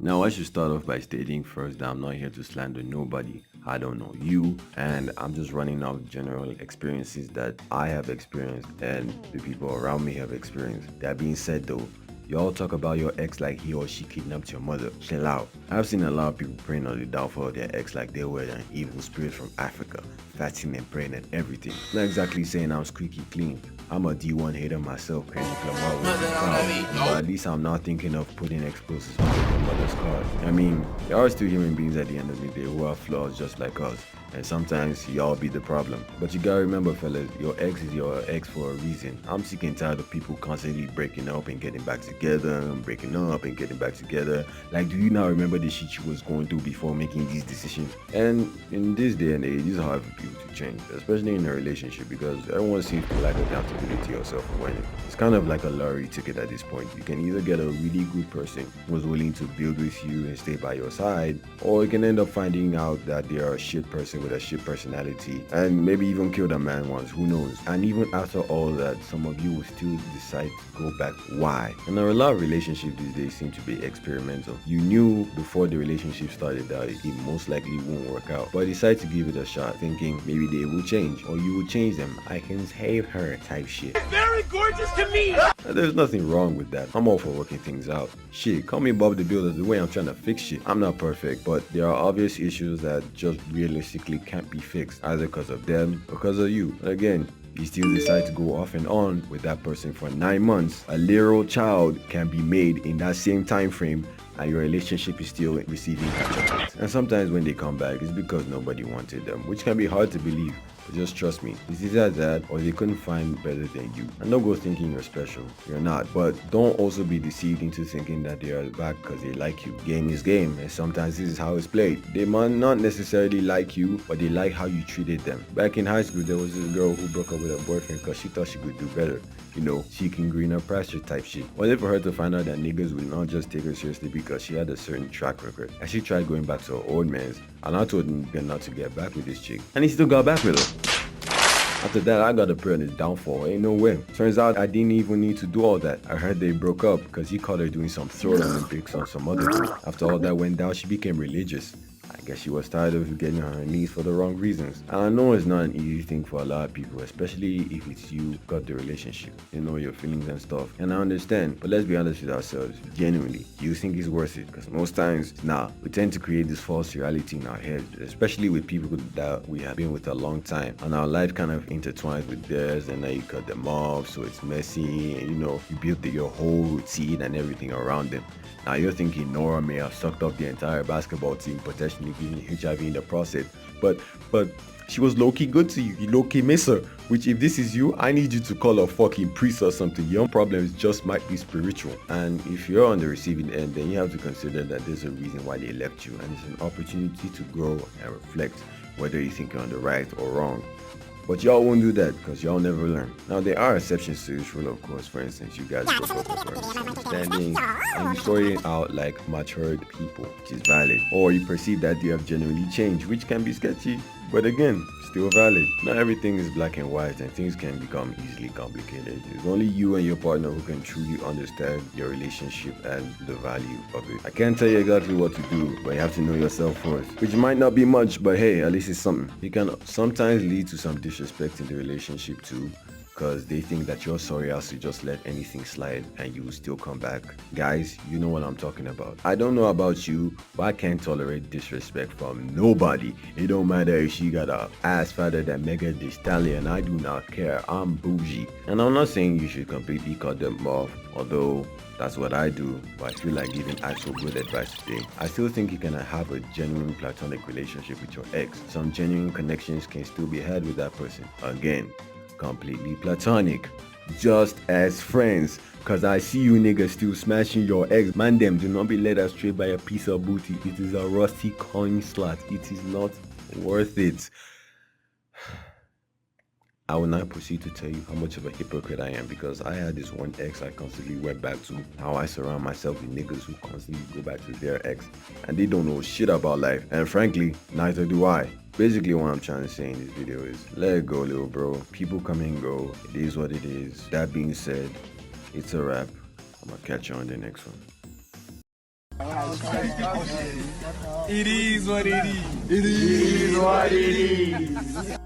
Now, I should start off by stating first that I'm not here to slander nobody. I don't know you, and I'm just running off general experiences that I have experienced and the people around me have experienced. That being said, though, y'all talk about your ex like he or she kidnapped your mother. Chill out. I've seen a lot of people praying on the downfall of their ex like they were an evil spirit from Africa, fasting and praying and everything. Not exactly saying I'm squeaky clean. I'm a D1 hater myself, Kendrick Lamar would be proud, but at least I'm not thinking of putting explosives on your mother's car. I mean, there are still human beings at the end of the day who have flaws just like us, and sometimes y'all be the problem. But you gotta remember, fellas, your ex is your ex for a reason. I'm sick and tired of people constantly breaking up and getting back together, and breaking up and getting back together. Like, do you now remember the shit you was going through before making these decisions? And in this day and age, it's hard for people to change, especially in a relationship, because everyone seems to lack adaptability or self-awareness. It's kind of like a lottery ticket at this point. You can either get a really good person who's willing to build with you and stay by your side, or you can end up finding out that they are a shit person with a shit personality and maybe even kill the man once, who knows. And even after all that, some of you will still decide to go back. Why? And a lot of relationships these days seem to be experimental. You knew before the relationship started that it most likely won't work out, but decide to give it a shot, thinking maybe they will change or you will change them. I can save her type shit. Very gorgeous to me! And there's nothing wrong with that. I'm all for working things out. Shit, call me Bob the Builder the way I'm trying to fix shit. I'm not perfect, but there are obvious issues that just realistically can't be fixed, either because of them or because of you. Again, you still decide to go off and on with that person for 9 months. A literal child can be made in that same time frame, and your relationship is still receiving catch-up. And sometimes when they come back, it's because nobody wanted them, which can be hard to believe. But just trust me, it's either that or they couldn't find better than you. And don't go thinking you're special. You're not. But don't also be deceived into thinking that they are back because they like you. Game is game, and sometimes this is how it's played. They might not necessarily like you, but they like how you treated them. Back in high school, there was this girl who broke up with her boyfriend because she thought she could do better. You know, seeking greener pasture type shit. Only for her to find out that niggas would not just take her seriously because she had a certain track record. And she tried going back to her old man's, and I told him not to get back with this chick. And he still got back with her. After that, I got to pray on his downfall. Ain't no way. Turns out I didn't even need to do all that. I heard they broke up because he caught her doing some throat Olympics on some other dude. After all that went down, she became religious. I guess she was tired of getting on her knees for the wrong reasons. And I know it's not an easy thing for a lot of people, especially if it's you got the relationship, you know, your feelings and stuff. And I understand, but let's be honest with ourselves. Genuinely, do you think it's worth it? Because most times, nah, we tend to create this false reality in our heads, especially with people that we have been with a long time. And our life kind of intertwines with theirs, and now you cut them off, so it's messy, and you know, you built your whole routine and everything around them. Now you're thinking Nora may have sucked up the entire basketball team, potentially giving HIV in the process, but she was low-key good to you. You low-key miss her. Which, if this is you, I need you to call a fucking priest or something. Your problems just might be spiritual. And if you're on the receiving end, then you have to consider that there's a reason why they left you, and it's an opportunity to grow and reflect whether you think you're on the right or wrong. But y'all won't do that because y'all never learn. Now, there are exceptions to this rule, of course. For instance, you guys broke up over a misunderstanding and you sorted it out like matured people, which is valid. Or you perceive that they have genuinely changed, which can be sketchy, but again, still valid. Not everything is black and white, and things can become easily complicated. It's only you and your partner who can truly understand your relationship and the value of it. I can't tell you exactly what to do, but you have to know yourself first, which might not be much, but hey, at least it's something. It can sometimes lead to some disrespect in the relationship too, because they think that you're sorry as to just let anything slide and you will still come back. Guys, you know what I'm talking about. I don't know about you, but I can't tolerate disrespect from nobody. It don't matter if she got a ass fatter than Megan Thee Stallion. I do not care. I'm bougie. And I'm not saying you should completely cut them off, although that's what I do, but I feel like giving actual good advice today. I still think you can have a genuine platonic relationship with your ex. Some genuine connections can still be had with that person. Again, completely platonic, just as friends. Cause I see you niggas still smashing your ex. Man, them do not be led astray by a piece of booty. It is a rusty coin slot. It is not worth it. I will now proceed to tell you how much of a hypocrite I am, because I had this one ex I constantly went back to. How I surround myself with niggas who constantly go back to their ex and they don't know shit about life. And frankly, neither do I. Basically, what I'm trying to say in this video is let it go, little bro. People come and go. It is what it is. That being said, it's a wrap. I'm gonna catch you on the next one. It is what it is. It is what it is.